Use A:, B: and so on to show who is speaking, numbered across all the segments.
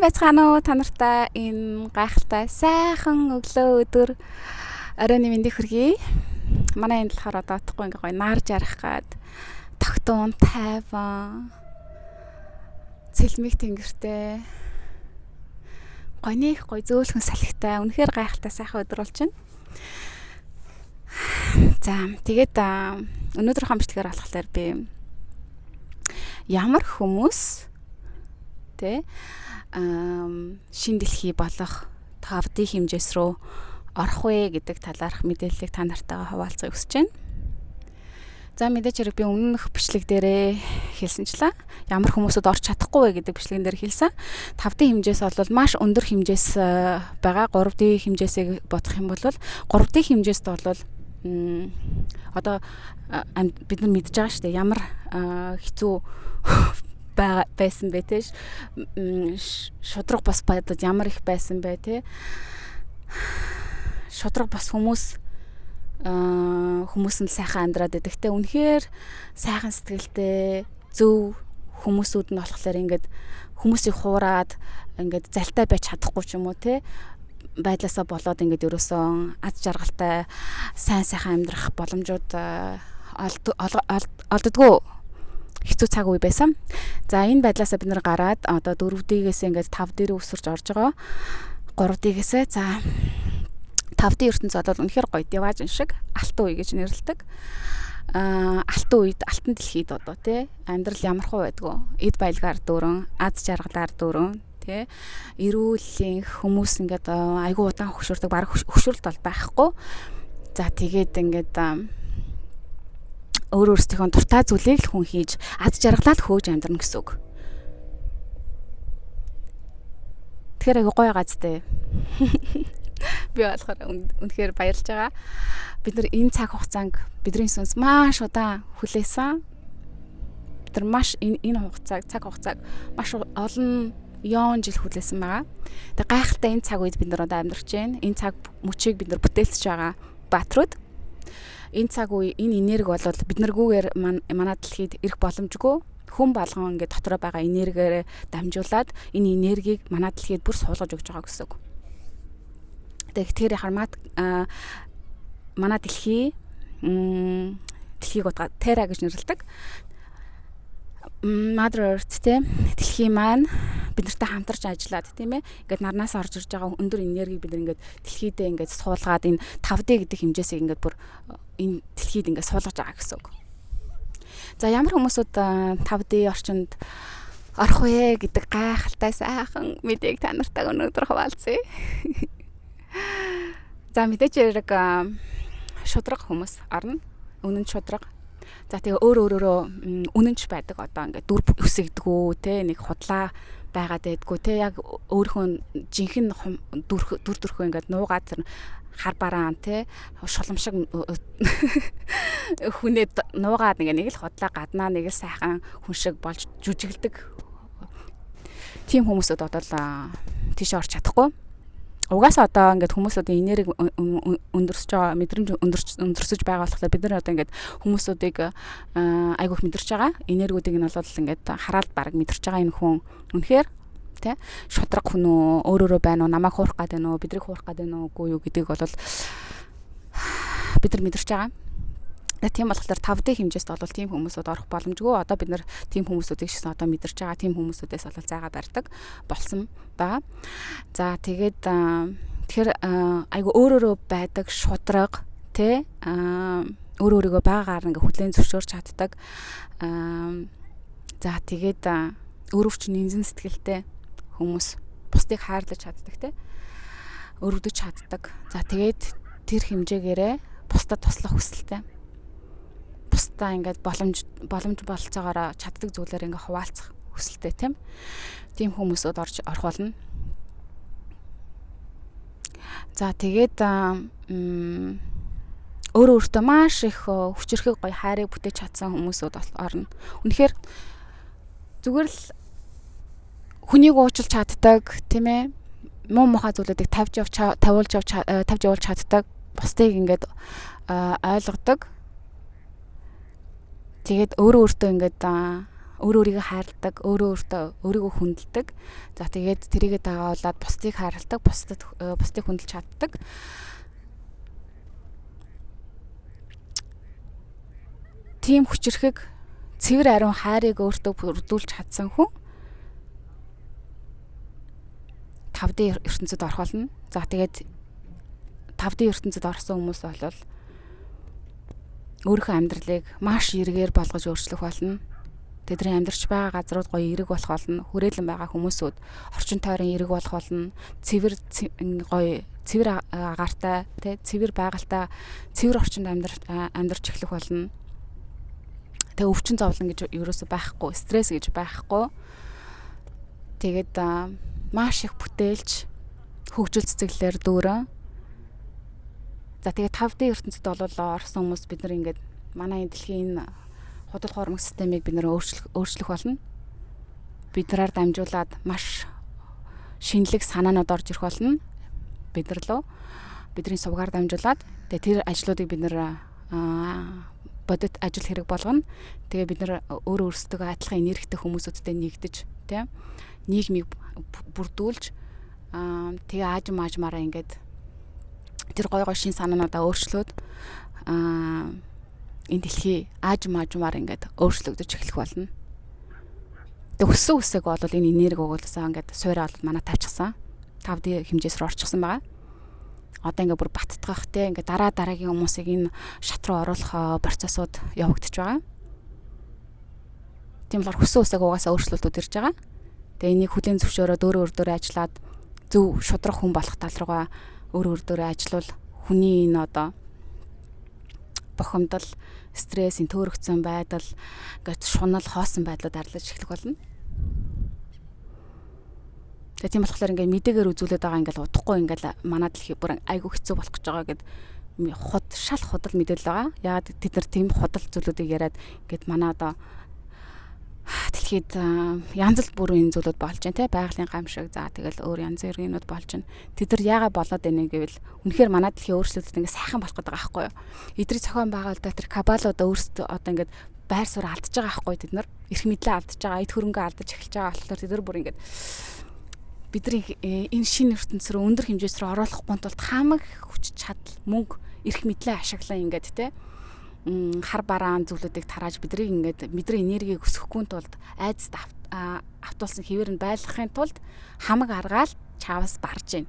A: Байцгаана уу та нартай энэ гайхалтай сайхан өглөө өдөр оройн мэндийг хүргэе. Манай энэ болохоор одоо утгагүй ингээ гоё нар жарах гад тогтун тайван цэлмэг тэнгэртэй гонёх гоё зөөлхөн салхитай үнэхээр гайхалтай сайхан өдөр болж байна. За тэгээд өнөөдрийнхөө бичлэгээр болохоор би ямар хүмүүс тэ шин дэлхий болох 5D хэмжээс рүү орох вэ гэдэг талаарх мэдээллийг та нартайгаа хуваалцахыг хүсэж байна. За мэдээж хэрэг би өмнөх бичлэг дээрээ хэлсэнчлээ. Ямар хүмүүсүүд орч чадахгүй вэ гэдэг бичлэгэн дээр хэлсэн. 5D хэмжээс бол маш өндөр хэмжээс байгаа. 3D хэмжээсээ бодох юм бол 3D хэмжээст бол одоо бид нар мэдж байгаа шүү дээ. Ямар хэцүү байсан бэ те шудраг бас бодод ямар их байсан бэ те шудраг бас хүмүүс нь сайхан амьдраад байдаг те үнэхээр сайхан сэтгэлтэй зөв хүмүүсүүд нь болохоор ингээд хүмүүсийг хуураад ингээд залтай байж чадахгүй ч юм уу те байдлаасаа болоод ингээд ерөөсөө аз жаргалтай сайхан амьдрах боломжууд олддгоо хэцүү цаг үе байсан. За энэ байдлаасаа бид нар гараад одоо 4D-гээс ингээд 5D рүү өсөрч орж байгаа. 3D-гээс за 5D ертөнц бол үнэхээр гоё диважн шиг алтан үе гэж нэрлэдэг. Алтан үед алтан дэлхийд одоо тий амьдрал ямархуу байдгүй. Эд баялгаар дүүрэн, аз жаргалаар дүүрэн тий эрүүлийн хүмүүс ингээд айгүй удаан хөшөрдөг баг хөшөрлөлт бол байхгүй. За тэгээд ингээд өөрөөсөө дуртай зүйлийг л хүн хийж аз жаргалаад хөөж амьдрна гэсэн үг. Тэгэхээр айгу гоё газтай. Би болохоор үнэхээр баярлж байгаа. Бид нар энэ цаг хугацаанд бидний сүнс маш удаан хүлээсэн. Бид нар маш энэ цаг хугацааг маш олон ёон жил хүлээсэн байгаа. Тэгээ гайхалтай энэ цаг үед бид нар одоо амьдарч байна. Энэ цаг мөчийг бид нар бүтээлсэж байгаа бааtruуд. Энэ цаг үе энэ энерги бол биднэргүйгээр манай дэлхийд ирэх боломжгүй хүн болгон ингээд дотроо байгаа энергиээр дамжуулаад энэ энергийг манай дэлхийд бүр суулгаж өгч байгаа гэсэн үг. Тэгэхээр хармат манай дэлхийг утга Terra гэж нэрлэдэг. Mother Earth те дэлхий маань биднэртэй хамтарч ажиллаад тийм ээ ингээд нарнаас орж ирж байгаа өндөр энергийг бид ингээд дэлхийдээ ингээд суулгаад энэ 5D гэдэг хэмжээсийг ингээд бүр энэ дэлхийд ингээд суулгаж байгаа гэсэн үг. За ямар хүмүүсүүд 5D орчинд орох вэ гэдэг гайхалтай сайхан мэдээг та нартай өнөөдөр хуваалцъя. За мэдээч хэрэг шудраг хүмүүс орно. Үнэн шудраг. За тэгээ өөрөөрөө үнэнч байдаг одоо ингээд дүр өсөгдгөө те нэг худлаа байгаад байдгүй те яг өөрийнхөө жинхэнэ дүрхөө ингээд нуугаад тэр хар бараан те шулам шиг хүнээд нуугаад нэг л худлаа гаднаа нэг л сайхан хүн шиг болж жүжиглдэг. Тим хүмүүсүүд одоо тийш орч чадахгүй. Угаасаа одоо ингээд хүмүүсүүдийн энерги өндөрсөж байгаа мэдрэмж өндөрсөж байгаа болохоор бид нар одоо ингээд хүмүүсүүдийг айгүйх мэдэрч байгаа. Энергиудыг нь бол ингээд хараад баг мэдэрч байгаа энэ хүн үнэхээр тий шудраг хүн үү өөрөөрөө байна уу намайг хуурах гээд байна уу бидрийг хуурах гээд байна уу үгүй юу гэдгийг бол бид нар мэдэрч байгаа. Тийм болохоор 5D хэмжээст бол тийм хүмүүсүүд орох боломжгүй. Одоо бид нар тийм хүмүүсүүдийг шигсэн одоо мэдэрч байгаа. Тийм хүмүүсүүдээс бол зайгаа барьдаг болсон байгаа. За тэгээд тэгэхээр айгу өөрөөрөө байдаг шудраг тий өөрөөрөө байгаагаар ингээ хүлээн зөвшөөрч чаддаг. За тэгээд өөрөвч нэмсэн сэтгэлтэй хүмүүс бусдыг хайрлаж чаддаг тий өрөвдөж чаддаг. За тэгээд тэр хэмжээгээрээ бусдад туслах хүсэлтэй. Бусдаа ингээд боломж болцоогоор чаддаг зүйлээр ингээ хуваалцах хүсэлтэй тийм хүмүүсүүд орох болно. За тэгээд өөртөө маш их хүчрхэг гоё хайрыг бүтээж чадсан хүмүүсүүд орно. Үнэхээр зүгээр л хүнийг уучлж чаддаг тийм ээ муу мухай зүйлүүдийг тавьж явуулж чаддаг. Бусдыг ингээд ойлгодог. Тэгээд өөртөө ингээд өөрийгөө хайрладаг, өөрийгөө хүндэлдэг. За тэгээд тэрийгэ дагаалаад бусдыг хайрладаг, бусдыг хүндэлж чаддаг. Тийм хүчрэхэг цэвэр ариун хайрыг өөртөө бүрдүүлж чадсан хүн 5D ертөнцид орох болно. За тэгээд 5D ертөнцид орсон хүмүүс бол өөрийнхөө амьдралыг маш эргээр болгож өөрчлөх болно. Тэдний амьдарч байгаа газрууд гоё эрэг болох болно. Хүрээлэн байгаа хүмүүсүүд орчин тойрон эрэг болох болно. Цэвэр гоё, цэвэр агаартай, тэ цэвэр байгальтай, цэвэр орчинд амьдарч эхлэх болно. Тэгээ өвчин зовлон гэж ерөөсөй байхгүй, стресс гэж байхгүй. Тэгээд маш их бүтээлч хөгжил цэцэглэлээр дүүрэн. За тэгээд 5D ертөнцид орсон хүмүүс бид нар ингээд манай энэ дэлхийн худал хуурмаг системийг бид нар өөрчлөх болно. Биднээр дамжуулаад маш шинэлэг санаанууд орж ирэх болно. Бидэрлөө бидний сувгаар дамжуулаад тэгээд тэр ажлуудыг бид нар бодит ажил хэрэг болгоно. Тэгээ бид нар өөрсдөө адилхан энергитэй хүмүүсүүдтэй нэгдэж, тийм нийгмийг бүрдүүлж тэгээ аажмаараа ингээд тэр гой шин санаануудаа өөрчлөөд энэ дэлхий аажмаар ингээд өөрчлөгдөж эхлэх болно. Тэгээ өссөн бол энэ энерги угаалсаа ингээд суурай бол манай тавьчихсан. 5D хэмжээс рүү орчихсан байгаа. Одоо ингээд бүр баттгах те ингээд дараагийн хүмүүсийг энэ шат руу оруулах процессууд явагдаж байгаа. Тийм болохоор өссөн угаасаа өөрчлөлтүүд ирж байгаа. Тэгээ энийг хүлээн зөвшөөрөөд өөрөө ажиллаад зөв шудрах хүн болох тал руугаа өөрөө ажиллавал хүний энэ одоо бохомдол, стресс, төөрөгцөн байдал, ингээд шунал, хоосон байдлууд арилж эхлэх болно. Тэгээ тийм болохоор ингээд мэдээгээр үзүүлээд байгаа ингээд удахгүй ингээд манай дэлхий бүр айгүй хэцүү болох гэж байгаа гэд шал худал мэдээлэл байгаа. Яагаад тэд нар тийм худал зүйлүүдийг яриад ингээд манай одоо дэлхийд янз бүрийн зүйлүүд болж байна те, байгалийн гамшиг, за тэгэл өөр янз бүрийн юмуд болж байна. Тэд нар яагаад болоод байна гэвэл үнэхээр манай дэлхийн өөрчлөлтөд ингээд сайхан болох гэдэг байгаа байхгүй юу? Эдрий зохион байгуулалтаа тэр кабалуудаа өөрсдөө одоо ингээд байр суурь алдаж байгаа байхгүй юу? Тэд нар эрх мэдлээ алдаж байгаа, эд хөрөнгөө алдаж эхэлж байгаа болохоор тэд нар бүр ингээд бидний энэ шинэ ертөнц рүү өндөр хэмжээс рүү оруулахгүй тулд хамаг хүч чадал, мөнгө, эрх мэдлээ ашиглан ингээд те хар бараан зүйлүүдийг тарааж бидний энергийг өсгөхгүй тулд айдас автуулсан хэвээр нь байлгахын тулд хамаг аргаал чаавас барж байна.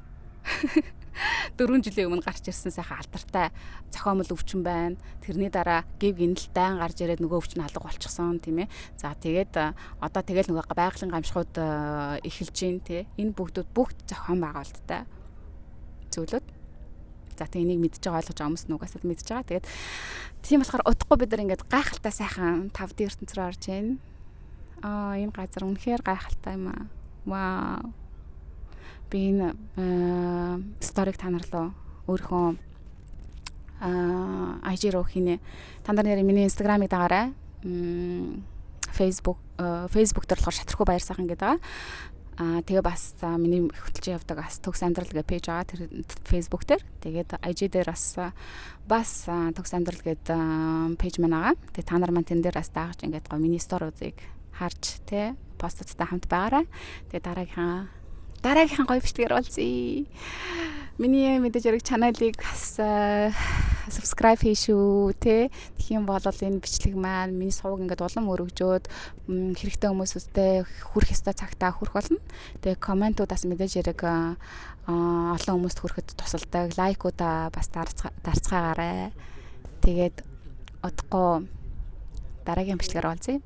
A: 4 жилийн өмнө гарч ирсэн сайхан алдартай зохиомл өвчин байна. Тэрний дараа гів гинэл дайн гарч ирээд нөгөө өвчин алга болчихсон тийм ээ. За тэгээд одоо тэгэл нөгөө байгалийн гамшигуд эхэлж гин тий. Энэ бүгд зохион байгуулалттай зүйлүүд. За тэг энийг мэдж байгаа ойлгож байгаа хүмүүс нугасаад мэдж байгаа. Тэгээд тийм болохоор удахгүй бид нар ингээд гайхалтай сайхан 5D ертөнц рүү орж байна. Энэ газар үнэхээр гайхалтай юм аа. Вау. Би энэ сториг та нар руу өөрийнхөө IG руу хийнэ. Та нар миний Instagram-ыг дагаарай. Facebook дээр болохоор Шатрхүү Баяр сайхан гэдэг. Тэгээ бас миний хөтлж явдаг бас Төгс амьдрал гэх пэйж байгаа тэр Facebook дээр. Тэгээд IG дээр бас Төгс амьдрал гэдэг пэйж маань байгаа. Тэгээ та нар маань тэн дээр бас даагч ингээд гоё миний сторуудыг харж тэ постуудтай хамт байгаарай. Тэгээ дараагийнхаа гоё бичлэгээр уулзъя. Миний мэдээж хэрэг чаналыг бас subscribe хийшүү тэ. Тэгхийн бол энэ бичлэг маань миний сувг ингээд улам өргөжөөд хэрэгтэй хүмүүстэй хүрэх ёстой цагтаа хүрэх болно. Тэгээ комментуудаас мэдээж хэрэг олон хүмүүст хүрэхэд тусалдаг лайкуудаа бас дарцгаагаарай. Тэгээд одохгүй дараагийн бичлэгээр уулзъя.